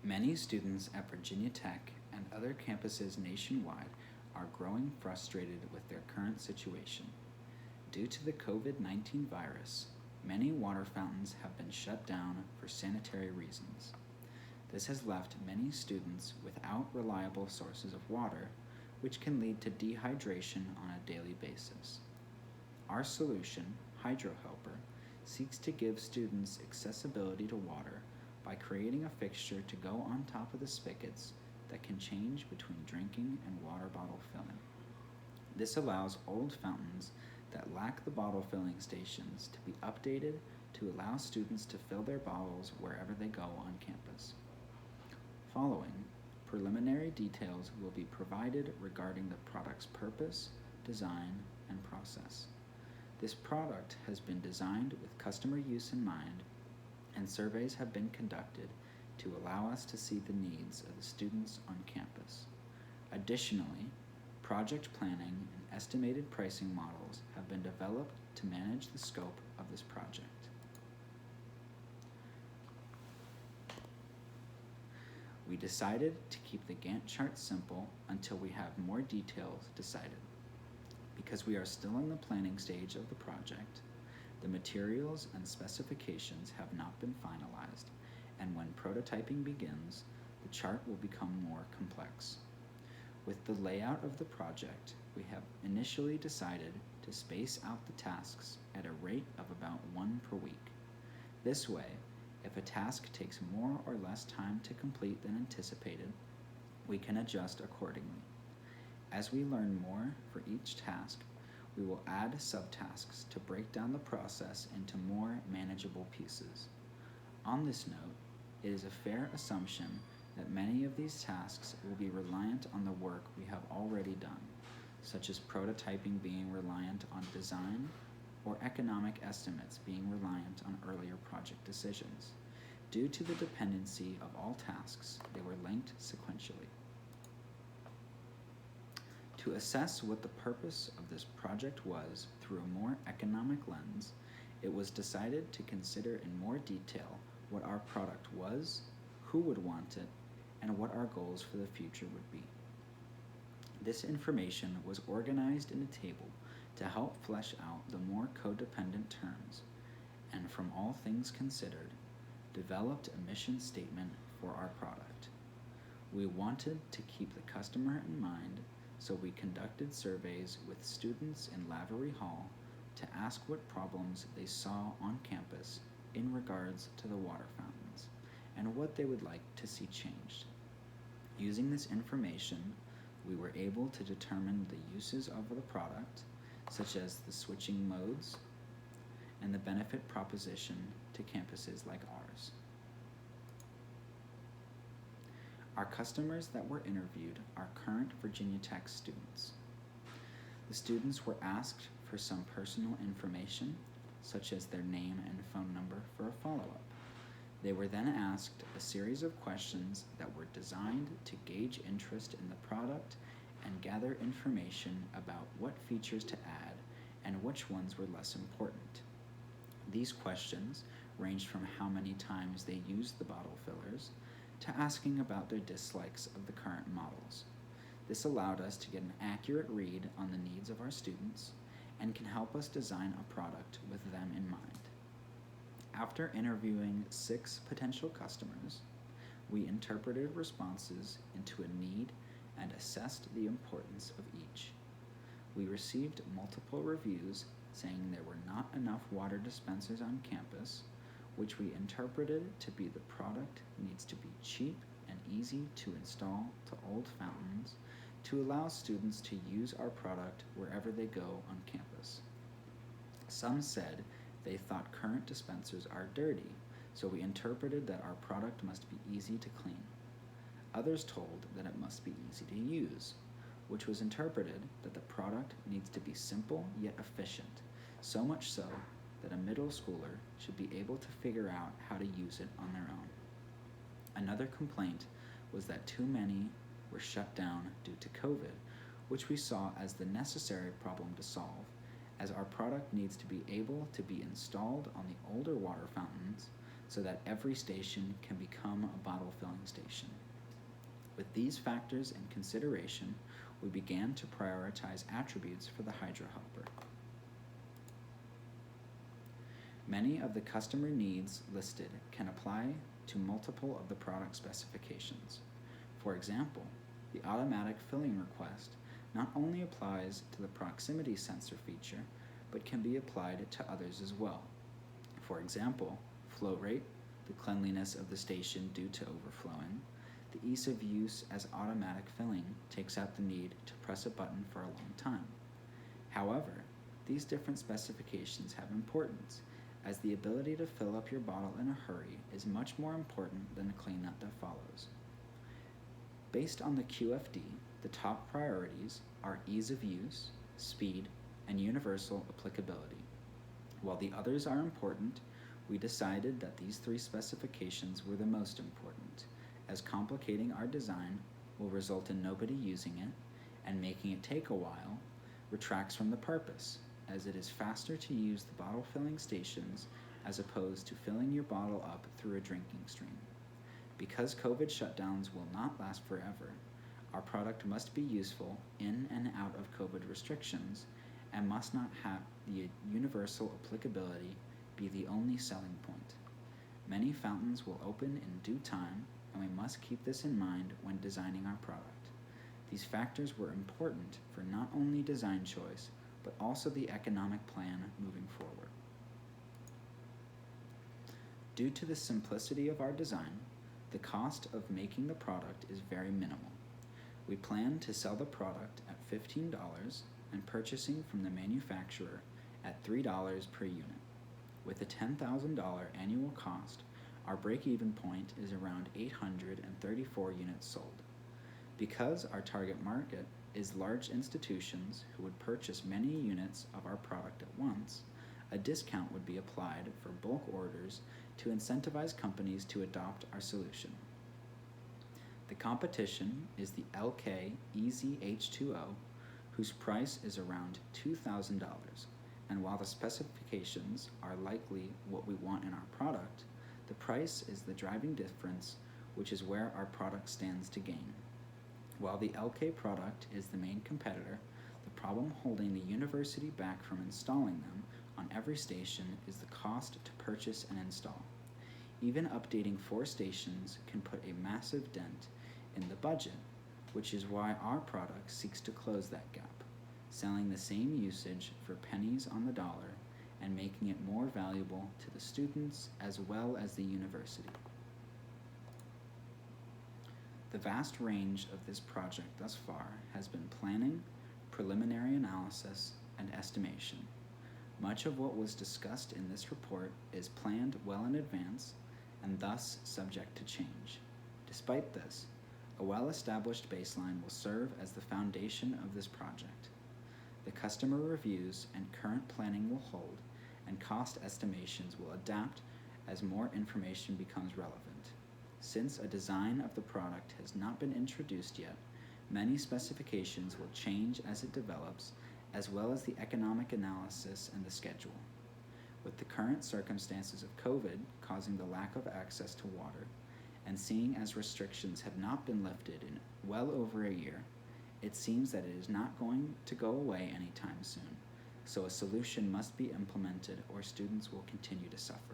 Many students at Virginia Tech and other campuses nationwide are growing frustrated with their current situation. Due to the COVID 19 virus, many water fountains have been shut down for sanitary reasons. This has left many students without reliable sources of water, which can lead to dehydration on a daily basis. Our solution, HydroHelper, seeks to give students accessibility to water by creating a fixture to go on top of the spigots that can change between drinking and water bottle filling. This allows old fountains that lack the bottle filling stations to be updated to allow students to fill their bottles wherever they go on campus. Following, preliminary details will be provided regarding the product's purpose, design, and process. This product has been designed with customer use in mind, and surveys have been conducted to allow us to see the needs of the students on campus. Additionally, project planning and estimated pricing models have been developed to manage the scope of this project. We decided to keep the Gantt chart simple until we have more details decided. Because we are still in the planning stage of the project, the materials and specifications have not been finalized, and when prototyping begins, the chart will become more complex. With the layout of the project, we have initially decided to space out the tasks at a rate of about one per week. This way, if a task takes more or less time to complete than anticipated, we can adjust accordingly. As we learn more for each task, we will add subtasks to break down the process into more manageable pieces. On this note, it is a fair assumption that many of these tasks will be reliant on the work we have already done, such as prototyping being reliant on design or economic estimates being reliant on earlier project decisions. Due to the dependency of all tasks, they were linked sequentially. To assess what the purpose of this project was through a more economic lens, it was decided to consider in more detail what our product was, who would want it, and what our goals for the future would be. This information was organized in a table to help flesh out the more codependent terms, and from all things considered, developed a mission statement for our product. We wanted to keep the customer in mind, so we conducted surveys with students in Lavery Hall to ask what problems they saw on campus in regards to the water fountains, and what they would like to see changed. Using this information, we were able to determine the uses of the product, such as the switching modes, and the benefit proposition to campuses like ours. Our customers that were interviewed are current Virginia Tech students. The students were asked for some personal information, such as their name and phone number for a follow-up. They were then asked a series of questions that were designed to gauge interest in the product and gather information about what features to add and which ones were less important. These questions ranged from how many times they used the bottle fillers to asking about their dislikes of the current models. This allowed us to get an accurate read on the needs of our students and can help us design a product with them in mind. After interviewing 6 potential customers, we interpreted responses into a need and assessed the importance of each. We received multiple reviews saying there were not enough water dispensers on campus, which we interpreted to be the product needs to be cheap and easy to install to old fountains to allow students to use our product wherever they go on campus. Some said they thought current dispensers are dirty, so we interpreted that our product must be easy to clean. Others told that it must be easy to use, which was interpreted that the product needs to be simple yet efficient, so much so that a middle schooler should be able to figure out how to use it on their own. Another complaint was that too many were shut down due to COVID, which we saw as the necessary problem to solve, as our product needs to be able to be installed on the older water fountains so that every station can become a bottle filling station. With these factors in consideration, we began to prioritize attributes for the Hydro Helper. Many of the customer needs listed can apply to multiple of the product specifications. For example, the automatic filling request not only applies to the proximity sensor feature, but can be applied to others as well. For example, flow rate, the cleanliness of the station due to overflowing, the ease of use as automatic filling takes out the need to press a button for a long time. However, these different specifications have importance, as the ability to fill up your bottle in a hurry is much more important than the cleanup that follows. Based on the QFD, the top priorities are ease of use, speed, and universal applicability. While the others are important, we decided that these three specifications were the most important, as complicating our design will result in nobody using it, and making it take a while retracts from the purpose, as it is faster to use the bottle filling stations as opposed to filling your bottle up through a drinking stream. Because COVID shutdowns will not last forever, our product must be useful in and out of COVID restrictions and must not have the universal applicability be the only selling point. Many fountains will open in due time, and we must keep this in mind when designing our product. These factors were important for not only design choice, but also the economic plan moving forward. Due to the simplicity of our design, the cost of making the product is very minimal. We plan to sell the product at $15 and purchasing from the manufacturer at $3 per unit. With a $10,000 annual cost, our break-even point is around 834 units sold. Because our target market is large institutions who would purchase many units of our product at once, a discount would be applied for bulk orders to incentivize companies to adopt our solution. The competition is the LK Easy H2O, whose price is around $2,000, and while the specifications are likely what we want in our product, the price is the driving difference, which is where our product stands to gain. While the LK product is the main competitor, the problem holding the university back from installing them on every station is the cost to purchase and install. Even updating 4 stations can put a massive dent in the budget, which is why our product seeks to close that gap, selling the same usage for pennies on the dollar and making it more valuable to the students as well as the university. The vast range of this project thus far has been planning, preliminary analysis, and estimation. Much of what was discussed in this report is planned well in advance and thus subject to change. Despite this, a well-established baseline will serve as the foundation of this project. The customer reviews and current planning will hold, and cost estimations will adapt as more information becomes relevant. Since a design of the product has not been introduced yet, many specifications will change as it develops, as well as the economic analysis and the schedule. With the current circumstances of COVID causing the lack of access to water, and seeing as restrictions have not been lifted in well over a year, it seems that it is not going to go away anytime soon, so a solution must be implemented or students will continue to suffer.